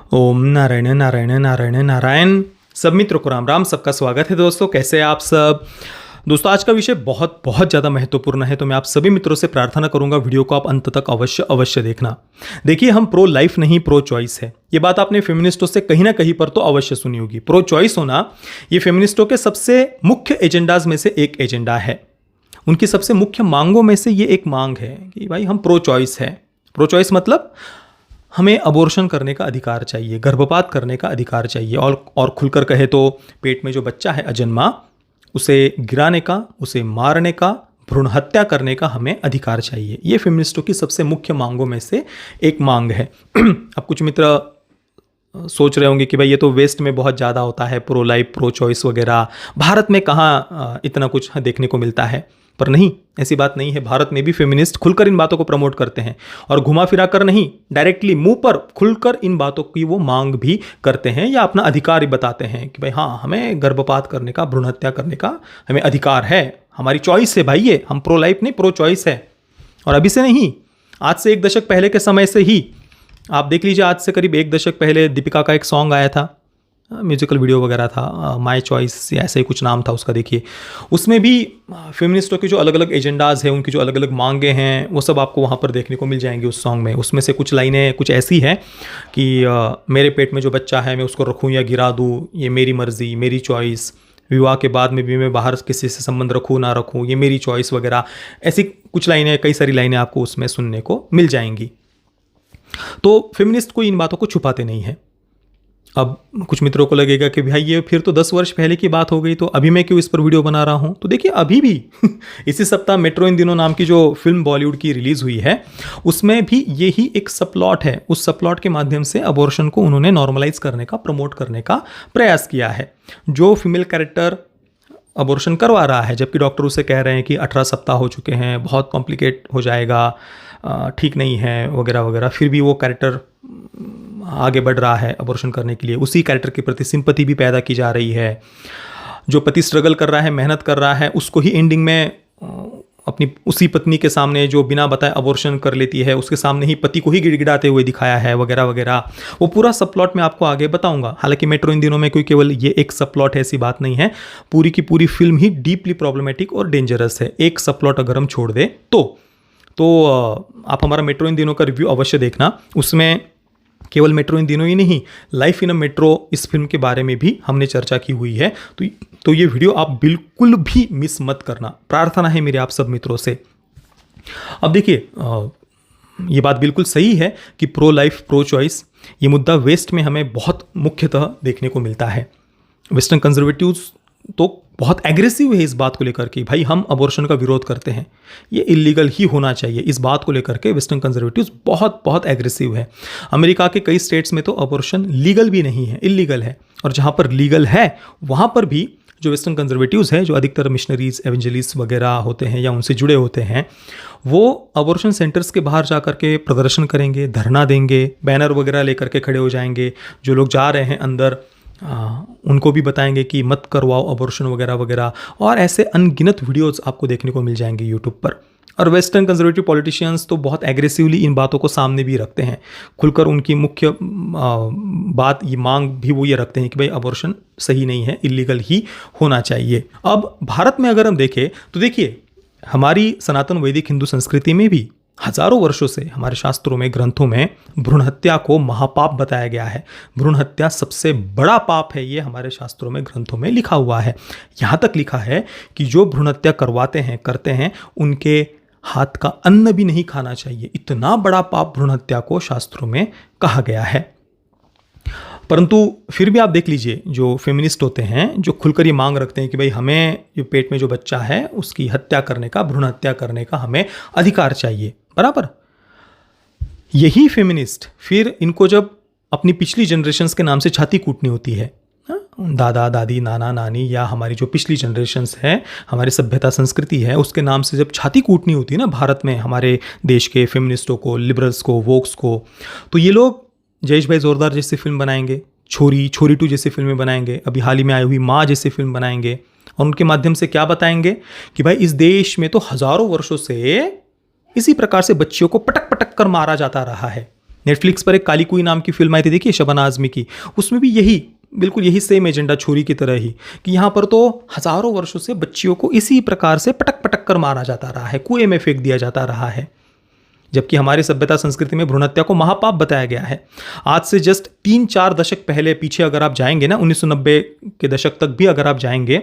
ओम नारायण नारायण नारायण नारायण। सब मित्रों को राम राम। सबका स्वागत है दोस्तों। कैसे हैं आप सब दोस्तों? आज का विषय बहुत बहुत ज़्यादा महत्वपूर्ण है, तो मैं आप सभी मित्रों से प्रार्थना करूंगा वीडियो को आप अंत तक अवश्य अवश्य देखना। देखिए, हम प्रो लाइफ नहीं प्रो चॉइस है। ये बात आपने फेमिनिस्टों से कहीं ना कहीं पर तो अवश्य सुनी होगी। प्रो चॉइस होना ये फेमिनिस्टों के सबसे मुख्य एजेंडाज में से एक एजेंडा है। उनकी सबसे मुख्य मांगों में से ये एक मांग है कि भाई हम प्रो चॉइस है। प्रो चॉइस मतलब हमें अबॉर्शन करने का अधिकार चाहिए, गर्भपात करने का अधिकार चाहिए, और खुलकर कहे तो पेट में जो बच्चा है अजन्मा, उसे गिराने का, उसे मारने का, भ्रूण हत्या करने का हमें अधिकार चाहिए। ये फेमिनिस्टों की सबसे मुख्य मांगों में से एक मांग है। अब कुछ मित्र सोच रहे होंगे कि भाई ये तो वेस्ट में बहुत ज़्यादा होता है, प्रो लाइफ प्रो चॉइस वगैरह, भारत में कहाँ इतना कुछ देखने को मिलता है। पर नहीं, ऐसी बात नहीं है। भारत में भी फेमिनिस्ट खुलकर इन बातों को प्रमोट करते हैं, और घुमा फिरा कर नहीं, डायरेक्टली मुंह पर खुलकर इन बातों की वो मांग भी करते हैं या अपना अधिकार ही बताते हैं कि भाई हाँ, हमें गर्भपात करने का, भ्रूण हत्या करने का हमें अधिकार है, हमारी चॉइस है भाई, ये हम प्रो लाइफ नहीं प्रो चॉइस है। और अभी से नहीं, आज से 1 दशक पहले के समय से ही आप देख लीजिए। आज से करीब 1 दशक पहले दीपिका का एक सॉन्ग आया था, म्यूजिकल वीडियो वगैरह था, माय चॉइस या ऐसा ही कुछ नाम था उसका। देखिए, उसमें भी फेमिनिस्टों के जो अलग अलग एजेंडाज हैं, उनकी जो अलग अलग मांगे हैं, वो सब आपको वहाँ पर देखने को मिल जाएंगी उस सॉन्ग में। उसमें से कुछ लाइनें कुछ ऐसी हैं कि मेरे पेट में जो बच्चा है मैं उसको रखूँ या गिरा दूँ, ये मेरी मर्जी, मेरी चॉइस। विवाह के बाद में भी मैं बाहर किसी से संबंध रखूँ ना रखूँ, ये मेरी चॉइस वगैरह। ऐसी कुछ लाइनें, कई सारी लाइनें आपको उसमें सुनने को मिल जाएंगी। तो फेमिनिस्ट कोई इन बातों को छुपाते नहीं है। अब कुछ मित्रों को लगेगा कि भाई ये फिर तो 10 वर्ष पहले की बात हो गई, तो अभी मैं क्यों इस पर वीडियो बना रहा हूँ। तो देखिए, अभी भी इसी सप्ताह मेट्रो इन दिनों नाम की जो फिल्म बॉलीवुड की रिलीज हुई है, उसमें भी यही एक सबप्लॉट है। उस सबप्लॉट के माध्यम से अबॉर्शन को उन्होंने नॉर्मलाइज करने का, प्रमोट करने का प्रयास किया है। जो फीमेल कैरेक्टर अबॉर्शन करवा रहा है, जबकि डॉक्टर उसे कह रहे हैं कि 18 सप्ताह हो चुके हैं, बहुत कॉम्प्लिकेट हो जाएगा, ठीक नहीं है वगैरह वगैरह, फिर भी वो कैरेक्टर आगे बढ़ रहा है अबॉर्शन करने के लिए। उसी कैरेक्टर के प्रति सिंपैथी भी पैदा की जा रही है। जो पति स्ट्रगल कर रहा है, मेहनत कर रहा है, उसको ही एंडिंग में अपनी उसी पत्नी के सामने जो बिना बताए अबॉर्शन कर लेती है, उसके सामने ही पति को ही गिड़गिड़ाते हुए दिखाया है वगैरह वगैरह। वो पूरा सब प्लॉट मैं आपको आगे बताऊंगा। हालांकि मेट्रो इन दिनों में कोई केवल ये एक सब प्लॉट है ऐसी बात नहीं है। पूरी की पूरी फिल्म ही डीपली प्रॉब्लमेटिक और डेंजरस है। एक सब प्लॉट अगर हम छोड़ दें तो आप हमारा मेट्रो इन दिनों का रिव्यू अवश्य देखना। उसमें केवल मेट्रो इन दिनों ही नहीं, लाइफ इन अ मेट्रो इस फिल्म के बारे में भी हमने चर्चा की हुई है। तो ये वीडियो आप बिल्कुल भी मिस मत करना, प्रार्थना है मेरे आप सब मित्रों से। अब देखिए, ये बात बिल्कुल सही है कि प्रो लाइफ प्रो चॉइस ये मुद्दा वेस्ट में हमें बहुत मुख्यतः देखने को मिलता है। वेस्टर्न कंजर्वेटिव्स तो बहुत एग्रेसिव है इस बात को लेकर कि भाई हम अबॉर्शन का विरोध करते हैं, ये इलीगल ही होना चाहिए। इस बात को लेकर के वेस्टर्न कंजर्वेटिव्स बहुत बहुत एग्रेसिव है। अमेरिका के कई स्टेट्स में तो अबॉर्शन लीगल भी नहीं है, इलीगल है। और जहाँ पर लीगल है वहाँ पर भी जो वेस्टर्न कंजर्वेटिव्स हैं, जो अधिकतर मिशनरीज, एवेंजलिस्ट वगैरह होते हैं या उनसे जुड़े होते हैं, वो अबॉर्शन सेंटर्स के बाहर जा करके प्रदर्शन करेंगे, धरना देंगे, बैनर वगैरह लेकर के खड़े हो जाएंगे। जो लोग जा रहे हैं अंदर, उनको भी बताएंगे कि मत करवाओ अबॉर्शन वगैरह वगैरह। और ऐसे अनगिनत वीडियोस आपको देखने को मिल जाएंगे यूट्यूब पर। और वेस्टर्न कंजर्वेटिव पॉलिटिशियंस तो बहुत एग्रेसिवली इन बातों को सामने भी रखते हैं। खुलकर उनकी मुख्य बात, ये मांग भी वो ये रखते हैं कि भाई अबॉर्शन सही नहीं है, इलीगल ही होना चाहिए। अब भारत में अगर हम देखें तो देखिए, हमारी सनातन वैदिक हिंदू संस्कृति में भी हजारों वर्षों से हमारे शास्त्रों में, ग्रंथों में भ्रूण हत्या को महापाप बताया गया है। भ्रूण हत्या सबसे बड़ा पाप है, ये हमारे शास्त्रों में, ग्रंथों में लिखा हुआ है। यहाँ तक लिखा है कि जो भ्रूण हत्या करवाते हैं, करते हैं, उनके हाथ का अन्न भी नहीं खाना चाहिए। इतना बड़ा पाप भ्रूण हत्या को शास्त्रों में कहा गया है। परंतु फिर भी आप देख लीजिए, जो फेमिनिस्ट होते हैं, जो खुलकर ये मांग रखते हैं कि भाई हमें जो पेट में जो बच्चा है उसकी हत्या करने का, भ्रूण हत्या करने का हमें अधिकार चाहिए, बराबर। यही फेमिनिस्ट फिर इनको जब अपनी पिछली जनरेशन्स के नाम से छाती कूटनी होती है, दादा दादी, नाना नानी, या हमारी जो पिछली जनरेशन्स है, हमारी सभ्यता संस्कृति है, उसके नाम से जब छाती कूटनी होती है ना भारत में, हमारे देश के फेमिनिस्टों को, लिबरल्स को, वोक्स को, तो ये लोग जयेश भाई जोरदार जैसी फिल्म बनाएंगे, छोरी 2 जैसी फिल्में बनाएंगे, अभी हाल ही में आई हुई माँ जैसी फिल्म बनाएंगे, और उनके माध्यम से क्या बताएंगे कि भाई इस देश में तो हजारों वर्षों से इसी प्रकार से बच्चियों को पटक पटक कर मारा जाता रहा है। नेटफ्लिक्स पर एक काली कुई नाम की फिल्म आई थी, देखिए शबाना आजमी की, उसमें भी यही बिल्कुल यही सेम एजेंडा छोरी की तरह ही कि यहाँ पर तो हजारों वर्षों से बच्चियों को इसी प्रकार से पटक पटक कर मारा जाता रहा है, कुएं में फेंक दिया जाता रहा है, जबकि हमारी सभ्यता संस्कृति में भ्रूण हत्या को महापाप बताया गया है। आज से जस्ट 3-4 दशक पहले पीछे अगर आप जाएंगे ना, 1990 के दशक तक भी अगर आप जाएंगे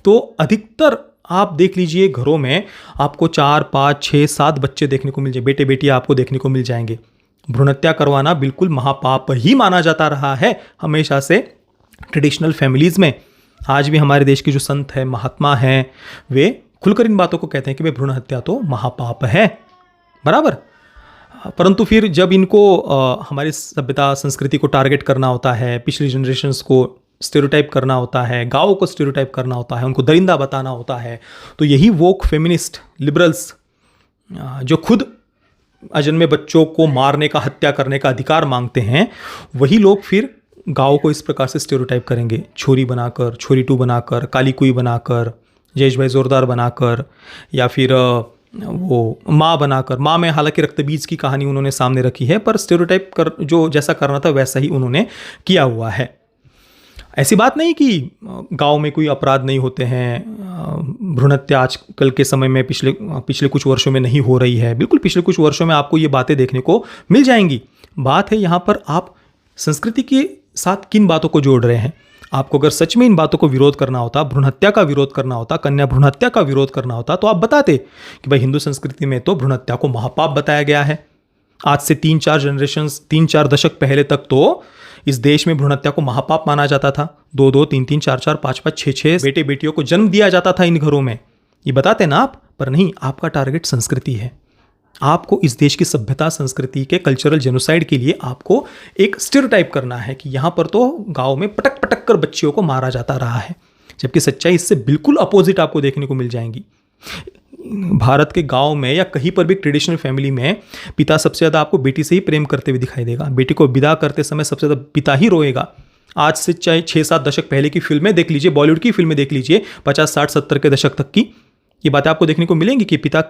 तो अधिकतर आप देख लीजिए घरों में आपको 4, 5, 6, 7 बच्चे देखने को मिल जाए, बेटे बेटियां आपको देखने को मिल जाएंगे। भ्रूण हत्या करवाना बिल्कुल महापाप ही माना जाता रहा है हमेशा से ट्रेडिशनल फैमिलीज में। आज भी हमारे देश के जो संत हैं, महात्मा हैं, वे खुलकर इन बातों को कहते हैं कि भाई भ्रूण हत्या तो महापाप है, बराबर। परंतु फिर जब इनको हमारी सभ्यता संस्कृति को टारगेट करना होता है, पिछली जनरेशन्स को स्टेरियोटाइप करना होता है, गाँव को स्टेरियोटाइप करना होता है, उनको दरिंदा बताना होता है, तो यही वोक फेमिनिस्ट लिबरल्स जो खुद अजन्मे बच्चों को मारने का, हत्या करने का अधिकार मांगते हैं, वही लोग फिर गाँव को इस प्रकार से स्टेरियोटाइप करेंगे, छोरी बनाकर, छोरी 2 बनाकर, काली कुई बनाकर, जयेश भाई जोरदार बनाकर, या फिर वो माँ बनाकर। माँ में हालांकि रक्तबीज की कहानी उन्होंने सामने रखी है, पर स्टेरियोटाइप कर जो जैसा करना था वैसा ही उन्होंने किया हुआ है। ऐसी बात नहीं कि गांव में कोई अपराध नहीं होते हैं, भ्रूण हत्या आजकल के समय में पिछले कुछ वर्षों में नहीं हो रही है, बिल्कुल पिछले कुछ वर्षों में आपको ये बातें देखने को मिल जाएंगी। बात है यहाँ पर आप संस्कृति के साथ किन बातों को जोड़ रहे हैं। आपको अगर सच में इन बातों को विरोध करना होता, भ्रूण हत्या का विरोध करना होता, कन्या भ्रूण हत्या का विरोध करना होता, तो आप बताते कि भाई हिंदू संस्कृति में तो भ्रूण हत्या को महापाप बताया गया है। आज से 3-4 जनरेशन्स, 3-4 दशक पहले तक तो इस देश में भ्रूण हत्या को महापाप माना जाता था। 2-2, 3-3, 4-4, 5-5, 6-6 बेटे बेटियों को जन्म दिया जाता था इन घरों में, ये बताते ना आप। पर नहीं, आपका टारगेट संस्कृति है। आपको इस देश की सभ्यता संस्कृति के कल्चरल जेनोसाइड के लिए आपको एक स्टेरियोटाइप करना है कि यहाँ पर तो गाँव में पटक पटक कर बच्चियों को मारा जाता रहा है, जबकि सच्चाई इससे बिल्कुल अपोजिट आपको देखने को मिल जाएंगी। भारत के गांव में या कहीं पर भी ट्रेडिशनल फैमिली में पिता सबसे ज़्यादा आपको बेटी से ही प्रेम करते हुए दिखाई देगा। बेटी को विदा करते समय सबसे ज़्यादा पिता ही रोएगा। आज से चाहे 6-7 दशक पहले की फिल्में देख लीजिए, बॉलीवुड की फिल्में देख लीजिए, 50, 60, 70 के दशक तक की ये बातें आपको देखने को मिलेंगी कि पिता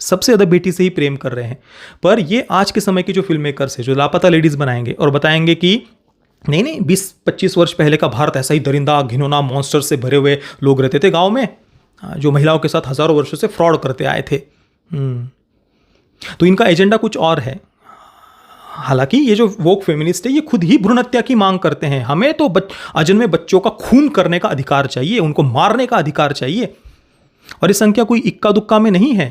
सबसे ज़्यादा बेटी से ही प्रेम कर रहे हैं। पर ये आज के समय के जो फिल्म मेकर्स है, जो लापता लेडीज़ बनाएंगे और बताएंगे कि नहीं 20-25 वर्ष पहले का भारत ऐसा ही दरिंदा, घिनौना, मॉन्स्टर से भरे हुए लोग रहते थे गाँव में, जो महिलाओं के साथ हजारों वर्षों से फ्रॉड करते आए थे। तो इनका एजेंडा कुछ और है। हालांकि ये जो वोक फेमिनिस्ट है, ये खुद ही भ्रूण हत्या की मांग करते हैं। हमें तो अजन्मे बच्चों का खून करने का अधिकार चाहिए, उनको मारने का अधिकार चाहिए, और ये संख्या कोई इक्का दुक्का में नहीं है।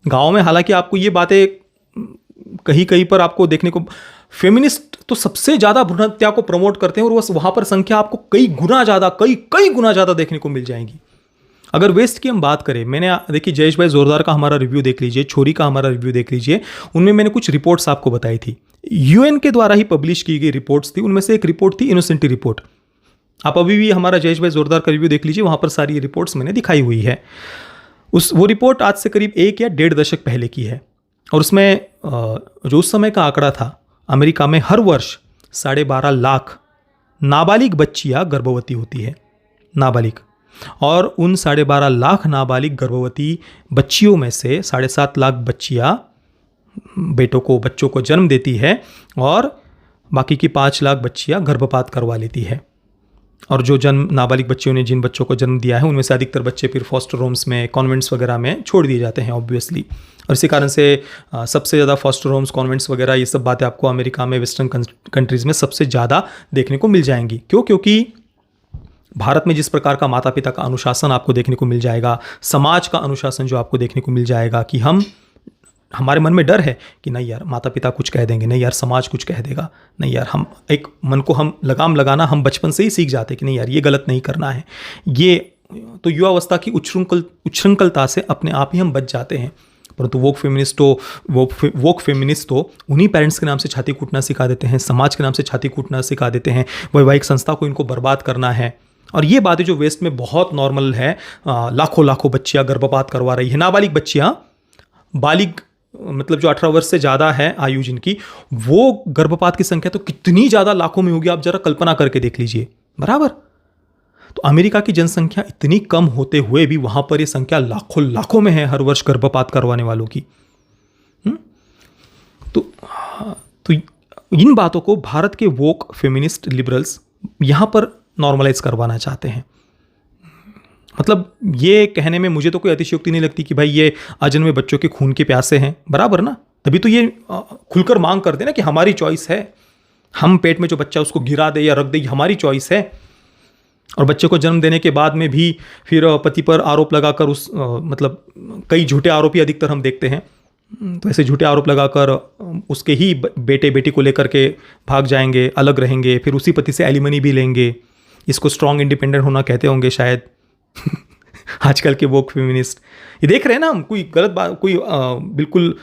गाँव में हालांकि आपको ये बातें कहीं कहीं पर आपको देखने को, फेमिनिस्ट तो सबसे ज़्यादा भ्रूण हत्या को प्रमोट करते हैं, और बस वहाँ पर संख्या आपको कई गुना ज़्यादा देखने को मिल जाएगी। अगर वेस्ट की हम बात करें, मैंने देखिए जयेश भाई जोरदार का हमारा रिव्यू देख लीजिए, छोरी का हमारा रिव्यू देख लीजिए, उनमें मैंने कुछ रिपोर्ट्स आपको बताई थी, यूएन के द्वारा ही पब्लिश की गई रिपोर्ट्स थी। उनमें से एक रिपोर्ट थी इनोसेंटी रिपोर्ट। आप अभी भी हमारा जयेश भाई जोरदार का रिव्यू देख लीजिए, वहाँ पर सारी रिपोर्ट्स मैंने दिखाई हुई है। वो रिपोर्ट आज से करीब 1 या 1.5 दशक पहले की है, और उसमें जो उस समय का आंकड़ा था, अमेरिका में हर वर्ष 12.5 लाख नाबालिग बच्चियाँ गर्भवती होती है, नाबालिग। और उन 12.5 लाख नाबालिग गर्भवती बच्चियों में से 7.5 लाख बच्चियाँ बच्चों को जन्म देती है, और बाकी की 5 लाख बच्चियाँ गर्भपात करवा लेती है। और जो नाबालिग बच्चियों ने जिन बच्चों को जन्म दिया है, उनमें से अधिकतर बच्चे फिर फॉस्टर होम्स में, कॉन्वेंट्स वगैरह में छोड़ दिए जाते हैं ऑब्वियसली। और इसी कारण से सबसे ज़्यादा फॉस्टर होम्स, कॉन्वेंट्स वगैरह ये सब बातें आपको अमेरिका में, वेस्टर्न कंट्रीज़ में सबसे ज़्यादा देखने को मिल जाएंगी। क्यों? क्योंकि भारत में जिस प्रकार का माता पिता का अनुशासन आपको देखने को मिल जाएगा, समाज का अनुशासन जो आपको देखने को मिल जाएगा, कि हमारे मन में डर है कि नहीं यार माता पिता कुछ कह देंगे, नहीं यार समाज कुछ कह देगा, नहीं यार हम एक मन को हम लगाम लगाना हम बचपन से ही सीख जाते हैं कि नहीं यार ये गलत नहीं करना है। ये तो युवावस्था की उच्छृंखलता से अपने आप ही हम बच जाते हैं। परंतु वोक फेमिनिस्ट तो उन्हीं पेरेंट्स के नाम से छाती कूटना सिखा देते हैं, समाज के नाम से छाती कूटना सिखा देते हैं, वैवाहिक संस्था को इनको बर्बाद करना है। और ये बातें जो वेस्ट में बहुत नॉर्मल है, लाखों बच्चियाँ गर्भपात करवा रही है, नाबालिग बच्चियाँ, बालिग मतलब जो 18 वर्ष से ज़्यादा है आयु जिनकी, वो गर्भपात की संख्या तो कितनी ज़्यादा लाखों में होगी, आप जरा कल्पना करके देख लीजिए, बराबर। तो अमेरिका की जनसंख्या इतनी कम होते हुए भी वहाँ पर ये संख्या लाखों में है हर वर्ष गर्भपात करवाने वालों की। तो तो इन बातों को भारत के वोक फेमिनिस्ट लिबरल्स यहाँ पर नॉर्मलाइज करवाना चाहते हैं। मतलब ये कहने में मुझे तो कोई अतिशयोक्ति नहीं लगती कि भाई ये अजन्मे बच्चों के खून के प्यासे हैं, बराबर ना। तभी तो ये खुलकर मांग करते हैं ना कि हमारी चॉइस है, हम पेट में जो बच्चा उसको गिरा दे या रख दे, हमारी चॉइस है। और बच्चे को जन्म देने के बाद में भी फिर पति पर आरोप लगाकर मतलब कई झूठे आरोपी अधिकतर हम देखते हैं, तो ऐसे झूठे आरोप लगाकर उसके ही बेटे बेटी को लेकर के भाग जाएंगे, अलग रहेंगे, फिर उसी पति से एलिमनी भी लेंगे। इसको स्ट्रॉन्ग इंडिपेंडेंट होना कहते होंगे शायद आजकल के वोक फेमिनिस्ट। ये देख रहे हैं ना हम, कोई गलत बात, कोई बिल्कुल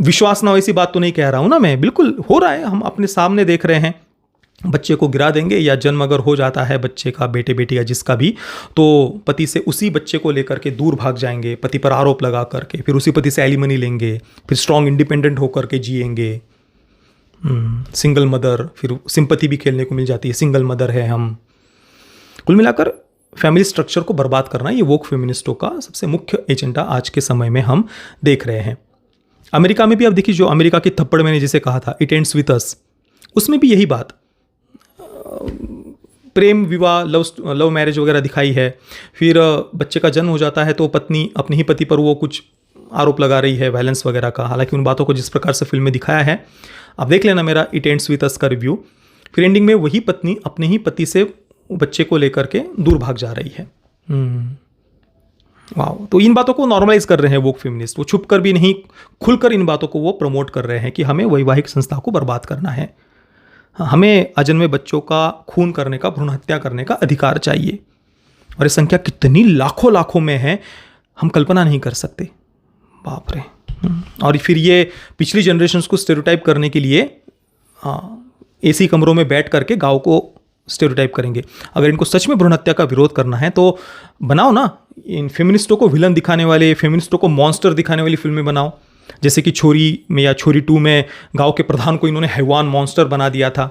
विश्वास ना हो ऐसी बात तो नहीं कह रहा हूं ना मैं, बिल्कुल हो रहा है, हम अपने सामने देख रहे हैं। बच्चे को गिरा देंगे या जन्म अगर हो जाता है बच्चे का, बेटे बेटी या जिसका भी, तो पति से उसी बच्चे को लेकर के दूर भाग जाएंगे, पति पर आरोप लगा करके, फिर उसी पति से एलिमनी लेंगे, फिर स्ट्रॉन्ग इंडिपेंडेंट होकर के जिएंगे। सिंगल मदर, फिर सिंपैथी भी खेलने को मिल जाती है, सिंगल मदर है हम। कुल मिलाकर फैमिली स्ट्रक्चर को बर्बाद करना ये वोक फेमिनिस्टों का सबसे मुख्य एजेंडा आज के समय में हम देख रहे हैं। अमेरिका में भी अब देखिए, जो अमेरिका की थप्पड़ मैंने जिसे कहा था, इट एंड्स विथ अस, उसमें भी यही बात, प्रेम विवाह, लव मैरिज वगैरह दिखाई है। फिर बच्चे का जन्म हो जाता है तो पत्नी अपने ही पति पर वो कुछ आरोप लगा रही है वायलेंस वगैरह का। हालांकि उन बातों को जिस प्रकार से फिल्म में दिखाया है, आप देख लेना मेरा इट एंड्स विथ अस का रिव्यू। फिर एंडिंग में वही पत्नी अपने ही पति से बच्चे को लेकर के दूर भाग जा रही है। वाह, तो इन बातों को नॉर्मलाइज कर रहे हैं वोक फेमिनिस्ट। वो छुप कर भी नहीं, खुलकर इन बातों को वो प्रमोट कर रहे हैं कि हमें वैवाहिक संस्था को बर्बाद करना है, हमें अजन्मे बच्चों का खून करने का, भ्रूण हत्या करने का अधिकार चाहिए। और ये संख्या कितनी लाखों लाखों में है, हम कल्पना नहीं कर सकते। बाप रे। और फिर ये पिछली जनरेशन्स को स्टेरियोटाइप करने के लिए एसी कमरों में बैठ करके गाँव को स्टेरियोटाइप करेंगे। अगर इनको सच में भ्रूण हत्या का विरोध करना है तो बनाओ ना, इन फेमिनिस्टों को विलन दिखाने वाले, फेमिनिस्टों को मॉन्स्टर दिखाने वाली फिल्में बनाओ। जैसे कि छोरी में या छोरी 2 में गांव के प्रधान को इन्होंने हैवान मॉन्स्टर बना दिया था।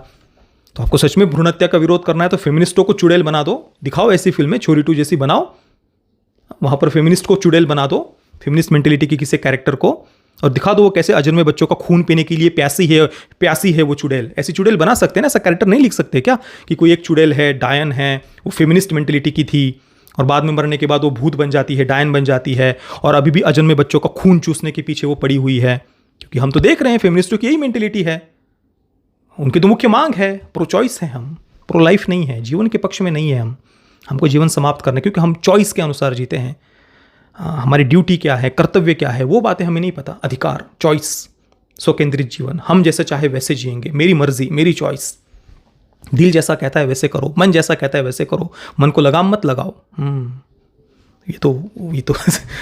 तो आपको सच में भ्रूण हत्या का विरोध करना है तो फेमिनिस्टों को चुड़ैल बना दो, दिखाओ ऐसी फिल्में, छोरी 2 जैसी बनाओ, वहाँ पर फेमिनिस्ट को चुड़ैल बना दो, फेमिनिस्ट मेंटेलिटी के किसी कैरेक्टर को, और दिखा दो वो कैसे अजन्मे बच्चों का खून पीने के लिए प्यासी है वो चुड़ैल। ऐसी चुड़ैल बना सकते हैं ना, ऐसा कैरेक्टर नहीं लिख सकते क्या कि कोई एक चुड़ैल है, डायन है, वो फेमिनिस्ट मेंटेलिटी की थी और बाद में मरने के बाद वो भूत बन जाती है, डायन बन जाती है, और अभी भी अजन्मे बच्चों का खून चूसने के पीछे वो पड़ी हुई है। क्योंकि हम तो देख रहे हैं फेमिनिस्टों की यही मेंटेलिटी है, उनकी तो मुख्य मांग है, प्रो चॉइस है, हम प्रो लाइफ नहीं है, जीवन के पक्ष में नहीं है। हमको जीवन समाप्त करना, क्योंकि हम चॉइस के अनुसार जीते हैं। हमारी ड्यूटी क्या है, कर्तव्य क्या है, वो बातें हमें नहीं पता। अधिकार, चॉइस, स्वकेंद्रित जीवन, हम जैसे चाहे वैसे जिएंगे, मेरी मर्जी, मेरी चॉइस, दिल जैसा कहता है वैसे करो, मन जैसा कहता है वैसे करो, मन को लगाम मत लगाओ। ये तो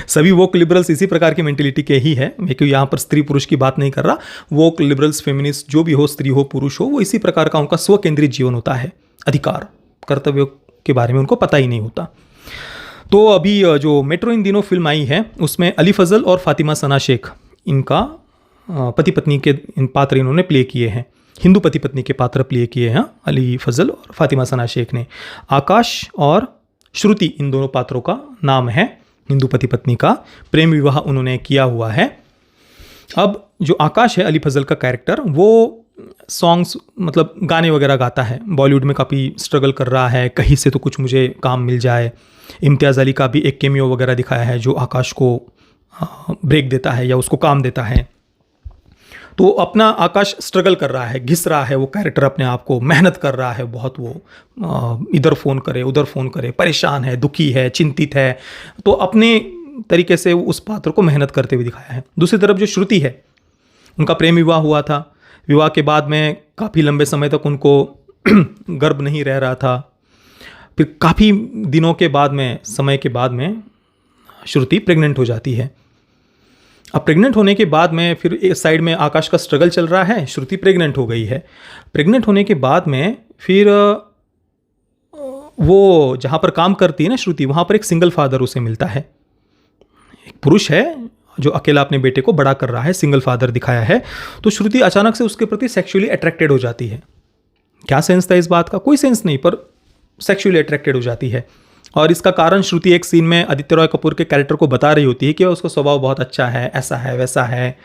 सभी वोक लिबरल्स इसी प्रकार की मेंटेलिटी के ही है। मैं क्यों यहाँ पर स्त्री पुरुष की बात नहीं कर रहा, वोक लिबरल्स, फेमिनिस्ट जो भी हो, स्त्री हो पुरुष हो, वो इसी प्रकार का उनका स्वकेंद्रित जीवन होता है। अधिकार, कर्तव्य के बारे में उनको पता ही नहीं होता। तो अभी जो मेट्रो इन दिनों फिल्म आई है, उसमें अली फजल और फातिमा सना शेख, इनका पति पत्नी के इन पात्र इन्होंने प्ले किए हैं, हिंदू पति पत्नी के पात्र प्ले किए हैं अली फजल और फातिमा सना शेख ने। आकाश और श्रुति इन दोनों पात्रों का नाम है, हिंदू पति पत्नी का प्रेम विवाह उन्होंने किया हुआ है। अब जो आकाश है, अली फजल का कैरेक्टर, वो सॉन्ग्स मतलब गाने वगैरह गाता है, बॉलीवुड में काफ़ी स्ट्रगल कर रहा है, कहीं से तो कुछ मुझे काम मिल जाए। इम्तियाज़ अली का भी एक केमियो वगैरह दिखाया है जो आकाश को ब्रेक देता है या उसको काम देता है। तो अपना आकाश स्ट्रगल कर रहा है, घिस रहा है वो कैरेक्टर अपने आप को, मेहनत कर रहा है बहुत, वो इधर फ़ोन करे उधर फ़ोन करे, परेशान है, दुखी है, चिंतित है, तो अपने तरीके से उस पात्र को मेहनत करते हुए दिखाया है। दूसरी तरफ जो श्रुति है, उनका प्रेम विवाह हुआ था, विवाह के बाद में काफ़ी लंबे समय तक उनको गर्भ नहीं रह रहा था। फिर काफ़ी दिनों के बाद में, समय के बाद में श्रुति प्रेग्नेंट हो जाती है। अब प्रेग्नेंट होने के बाद में फिर एक साइड में आकाश का स्ट्रगल चल रहा है, श्रुति प्रेग्नेंट हो गई है। प्रेग्नेंट होने के बाद में फिर वो जहाँ पर काम करती है ना श्रुति, वहाँ पर एक सिंगल फादर उसे मिलता है, एक पुरुष है जो अकेला अपने बेटे को बड़ा कर रहा है, सिंगल फादर दिखाया है। तो श्रुति अचानक से उसके प्रति सेक्सुअली अट्रैक्टेड हो जाती है। क्या सेंस था इस बात का? कोई सेंस नहीं, पर सेक्सुअली अट्रैक्टेड हो जाती है। और इसका कारण श्रुति एक सीन में आदित्य रॉय कपूर के कैरेक्टर को बता रही होती है कि उसका स्वभाव बहुत अच्छा है, ऐसा है वैसा है,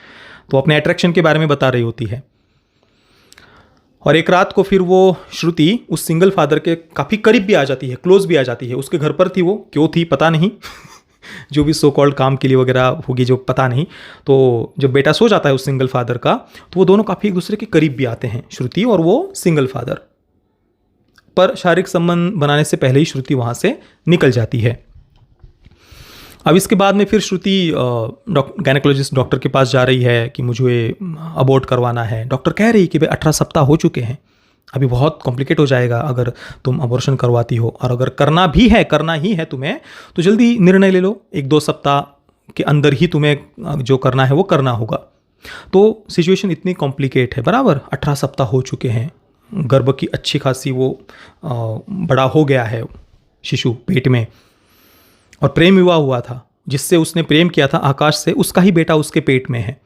तो अपने अट्रैक्शन के बारे में बता रही होती है। और एक रात को फिर वो श्रुति उस सिंगल फादर के काफ़ी करीब भी आ जाती है, क्लोज भी आ जाती है। उसके घर पर थी वो, क्यों थी पता नहीं जो भी सो कॉल्ड काम के लिए वगैरह होगी जो पता नहीं। तो जब बेटा सो जाता है उस सिंगल फादर का, तो वो दोनों काफ़ी एक दूसरे के करीब भी आते हैं, श्रुति और वो सिंगल फादर। पर शारीरिक संबंध बनाने से पहले ही श्रुति वहाँ से निकल जाती है। अब इसके बाद में फिर श्रुति गायनेकोलॉजिस्ट डॉक्टर के पास जा रही है कि मुझे अबॉर्ट करवाना है। डॉक्टर कह रही कि भाई 18 सप्ताह हो चुके हैं, अभी बहुत कॉम्प्लिकेट हो जाएगा अगर तुम अबॉर्शन करवाती हो, और अगर करना ही है तुम्हें तो जल्दी निर्णय ले लो, 1-2 सप्ताह के अंदर ही तुम्हें जो करना है वो करना होगा। तो सिचुएशन इतनी कॉम्प्लिकेट है, बराबर 18 सप्ताह हो चुके हैं, गर्भ की अच्छी खासी वो बड़ा हो गया है शिशु पेट में, और प्रेम विवाह हुआ था, जिससे उसने प्रेम किया था आकाश से, उसका ही बेटा उसके पेट में है,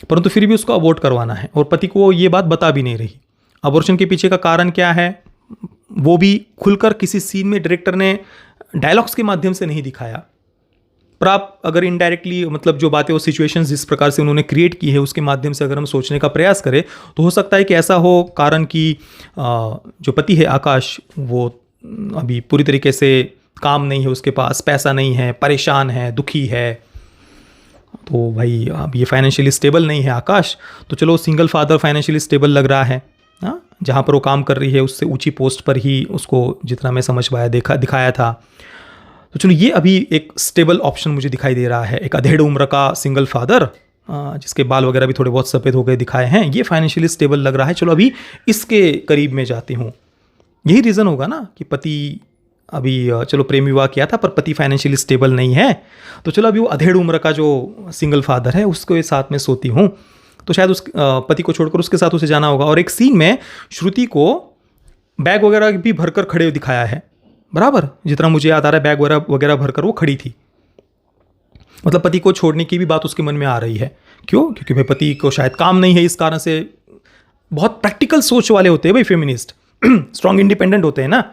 परंतु फिर भी उसको अबॉर्ट करवाना है और पति को ये बात बता भी नहीं रही। अबॉर्शन के पीछे का कारण क्या है वो भी खुलकर किसी सीन में डायरेक्टर ने डायलॉग्स के माध्यम से नहीं दिखाया, पर आप अगर इनडायरेक्टली मतलब जो बातें वो सिचुएशंस जिस प्रकार से उन्होंने क्रिएट की है उसके माध्यम से अगर हम सोचने का प्रयास करें तो हो सकता है कि ऐसा हो कारण कि जो पति है आकाश वो अभी पूरी तरीके से काम नहीं है, उसके पास पैसा नहीं है, परेशान है, दुखी है, तो भाई अब ये फाइनेंशियली स्टेबल नहीं है आकाश, तो चलो सिंगल फादर फाइनेंशियली स्टेबल लग रहा है। हाँ, जहाँ पर वो काम कर रही है उससे ऊंची पोस्ट पर ही उसको जितना मैं समझ पाया दिखाया था, तो चलो ये अभी एक स्टेबल ऑप्शन मुझे दिखाई दे रहा है। एक अधेड़ उम्र का सिंगल फादर जिसके बाल वगैरह भी थोड़े बहुत सफ़ेद हो गए दिखाए हैं, ये फाइनेंशियली स्टेबल लग रहा है, चलो अभी इसके करीब में जाती हूँ। यही रीज़न होगा ना कि पति अभी चलो प्रेम विवाह किया था पर पति फाइनेंशियली स्टेबल नहीं है, तो चलो अभी वो अधेड़ उम्र का जो सिंगल फादर है उसके साथ में सोती हूँ, तो शायद उस पति को छोड़कर उसके साथ उसे जाना होगा। और एक सीन में श्रुति को बैग वगैरह भी भरकर खड़े दिखाया है, बराबर जितना मुझे याद आ रहा है बैग वगैरह भरकर वो खड़ी थी, मतलब पति को छोड़ने की भी बात उसके मन में आ रही है। क्यों? क्योंकि भाई पति को शायद काम नहीं है, इस कारण से बहुत प्रैक्टिकल सोच वाले होते हैं भाई फेमिनिस्ट, स्ट्रॉन्ग इंडिपेंडेंट होते हैं ना,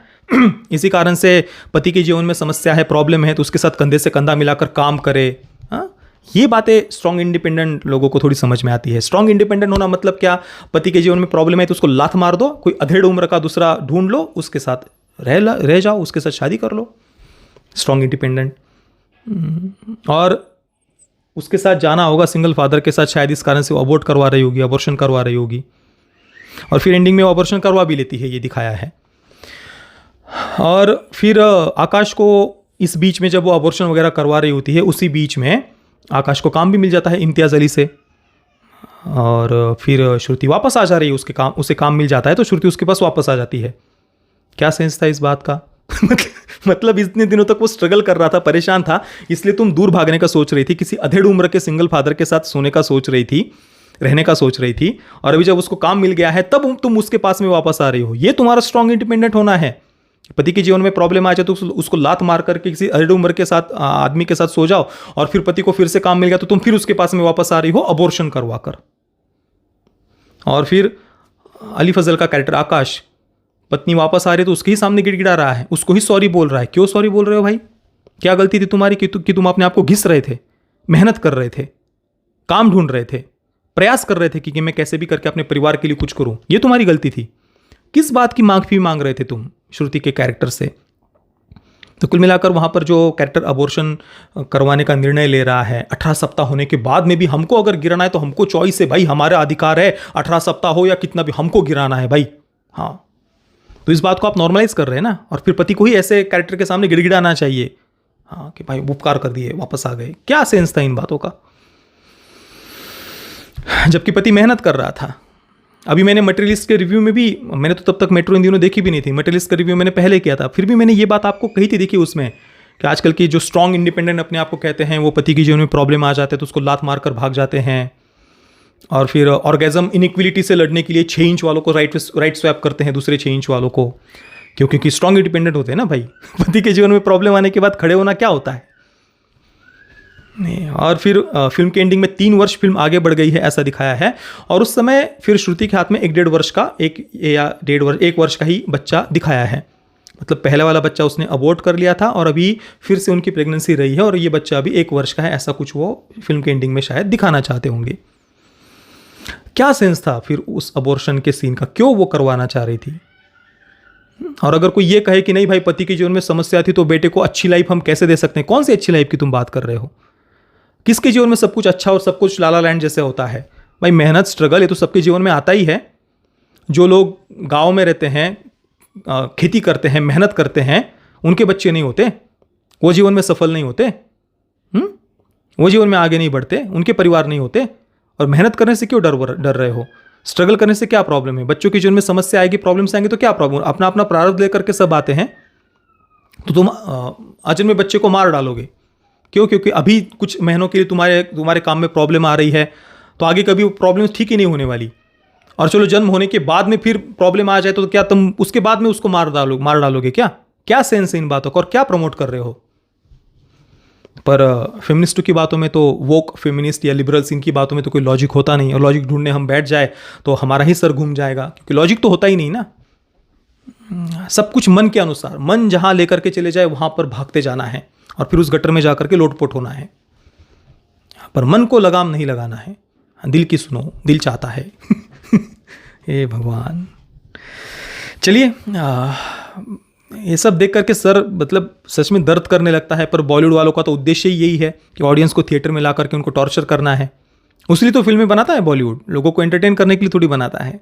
इसी कारण से पति के जीवन में समस्या है, प्रॉब्लम है, तो उसके साथ कंधे से कंधा मिलाकर काम करे। हाँ, ये बातें स्ट्रॉन्ग इंडिपेंडेंट लोगों को थोड़ी समझ में आती है। स्ट्रॉन्ग इंडिपेंडेंट होना मतलब क्या? पति के जीवन में प्रॉब्लम है तो उसको लात मार दो, कोई अधेड़ उम्र का दूसरा ढूंढ लो, उसके साथ रह जाओ, उसके साथ शादी कर लो, स्ट्रॉन्ग इंडिपेंडेंट। और उसके साथ जाना होगा सिंगल फादर के साथ, शायद इस कारण से वो अबॉर्ट करवा रही होगी, अबॉर्शन करवा रही होगी, और फिर एंडिंग में वो अबॉर्शन करवा भी लेती है, ये दिखाया है। और फिर आकाश को इस बीच में जब वो अबॉर्शन वगैरह करवा रही होती है, उसी बीच में आकाश को काम भी मिल जाता है इम्तियाज़ अली से, और फिर श्रुति वापस आ जा रही है, उसे काम मिल जाता है तो श्रुति उसके पास वापस आ जाती है। क्या सेंस था इस बात का? मतलब इतने दिनों तक वो स्ट्रगल कर रहा था, परेशान था, इसलिए तुम दूर भागने का सोच रही थी, किसी अधेड़ उम्र के सिंगल फादर के साथ सोने का सोच रही थी, रहने का सोच रही थी, और अभी जब उसको काम मिल गया है तब तुम उसके पास में वापस आ रही हो। ये तुम्हारा स्ट्रॉन्ग इंडिपेंडेंट होना है। पति के जीवन में प्रॉब्लम आ जाए तो उसको लात मार करके किसी अधेड़ उम्र के साथ आदमी के साथ सो जाओ, और फिर पति को फिर से काम मिल गया तो तुम फिर उसके पास में वापस आ रही हो अबॉर्शन करवा कर। और फिर अली फजल का कैरेक्टर आकाश, पत्नी वापस आ रही है तो उसके ही सामने गिड़गिड़ा रहा है, उसको ही सॉरी बोल रहा है। क्यों सॉरी बोल रहे हो भाई? क्या गलती थी तुम्हारी कि तुम अपने आप को घिस रहे थे, मेहनत कर रहे थे, काम ढूंढ रहे थे, प्रयास कर रहे थे कि मैं कैसे भी करके अपने परिवार के लिए कुछ करूं, ये तुम्हारी गलती थी। किस बात की माफी मांग रहे थे तुम श्रुति के कैरेक्टर से? तो कुल मिलाकर वहाँ पर जो कैरेक्टर अबॉर्शन करवाने का निर्णय ले रहा है 18 सप्ताह होने के बाद में भी, हमको अगर गिराना है तो हमको चॉइस है भाई, हमारा अधिकार है, 18 सप्ताह हो या कितना भी हमको गिराना है भाई। हाँ, तो इस बात को आप नॉर्मलाइज कर रहे हैं ना, और फिर पति को ही ऐसे कैरेक्टर के सामने गिड़गिड़ाना चाहिए, हाँ, कि भाई उपकार कर दिए, वापस आ गए। क्या सेंस था इन बातों का? जबकि पति मेहनत कर रहा था। अभी मैंने मटेरियलिस्ट के रिव्यू में भी, मैंने तो तब तक मेट्रो इन दिनों देखी भी नहीं थी, मटेरियलिस्ट का रिव्यू मैंने पहले किया था, फिर भी मैंने ये बात आपको कही थी, देखिए उसमें कि आजकल की जो स्ट्रॉन्ग इंडिपेंडेंट अपने आप को कहते हैं, वो पति के जीवन में प्रॉब्लम आ जाते हैं तो उसको लात मार कर भाग जाते हैं, और फिर ऑर्गेजम इनइक्वलिटी से लड़ने के लिए 6 इंच वालों को राइट स्वैप करते हैं दूसरे 6 इंच वालों को, क्योंकि स्ट्रॉन्ग इंडिपेंडेंट होते हैं ना भाई। पति के जीवन में प्रॉब्लम आने के बाद खड़े होना क्या होता है नहीं। और फिर फिल्म के एंडिंग में 3 वर्ष फिल्म आगे बढ़ गई है ऐसा दिखाया है, और उस समय फिर श्रुति के हाथ में 1-1.5 वर्ष का 1 वर्ष का ही बच्चा दिखाया है। मतलब पहले वाला बच्चा उसने अबॉर्ट कर लिया था और अभी फिर से उनकी प्रेगनेंसी रही है और ये बच्चा अभी 1 वर्ष का है, ऐसा कुछ वो फिल्म के एंडिंग में शायद दिखाना चाहते होंगे। क्या सेंस था फिर उस अबॉर्शन के सीन का, क्यों वो करवाना चाह रही थी? और अगर कोई ये कहे कि नहीं भाई पति के जीवन में समस्या थी तो बेटे को अच्छी लाइफ हम कैसे दे सकते हैं, कौन सी अच्छी लाइफ की तुम बात कर रहे हो? किसके जीवन में सब कुछ अच्छा और सब कुछ लाला लैंड जैसे होता है? भाई मेहनत स्ट्रगल ये तो सबके जीवन में आता ही है। जो लोग गांव में रहते हैं, खेती करते हैं, मेहनत करते हैं, उनके बच्चे नहीं होते, वो जीवन में सफल नहीं होते, वो जीवन में आगे नहीं बढ़ते, उनके परिवार नहीं होते। और मेहनत करने से क्यों डर रहे हो? स्ट्रगल करने से क्या प्रॉब्लम है? बच्चों के जीवन में समस्या आएगी, प्रॉब्लम्स आएंगे तो क्या प्रॉब्लम? अपना अपना प्रारब्ध लेकर के सब आते हैं। तो तुम अजन्मे में बच्चे को मार डालोगे क्यों? क्योंकि अभी कुछ महीनों के लिए तुम्हारे काम में प्रॉब्लम आ रही है, तो आगे कभी वो प्रॉब्लम ठीक ही नहीं होने वाली। और चलो जन्म होने के बाद में फिर प्रॉब्लम आ जाए तो क्या तुम उसके बाद में उसको मार डालोगे क्या? क्या सेंस है इन बातों का और क्या प्रमोट कर रहे हो? पर फेमिनिस्टों की बातों में तो, वोक फेमिनिस्ट या लिबरल्स, इनकी बातों में तो कोई लॉजिक होता नहीं, और लॉजिक ढूंढने हम बैठ जाए तो हमारा ही सर घूम जाएगा, क्योंकि लॉजिक तो होता ही नहीं ना। सब कुछ मन के अनुसार, मन जहां लेकर के चले जाए वहां पर भागते जाना है और फिर उस गटर में जाकर के लोटपोट होना है। पर मन को लगाम नहीं लगाना है, दिल की सुनो, दिल चाहता है। हे भगवान। चलिए, ये सब देख करके सर मतलब सच में दर्द करने लगता है। पर बॉलीवुड वालों का तो उद्देश्य ही यही है कि ऑडियंस को थिएटर में ला करके उनको टॉर्चर करना है। उसलिए तो फिल्में बनाता है बॉलीवुड, लोगों को एंटरटेन करने के लिए थोड़ी बनाता है।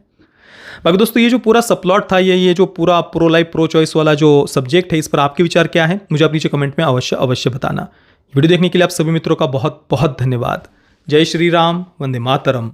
बाकी दोस्तों, ये जो पूरा सबप्लॉट था, ये जो पूरा प्रो लाइफ प्रो चॉइस वाला जो सब्जेक्ट है, इस पर आपके विचार क्या है? मुझे आप नीचे कमेंट में अवश्य बताना। वीडियो देखने के लिए आप सभी मित्रों का बहुत बहुत धन्यवाद। जय श्री राम, वंदे मातरम।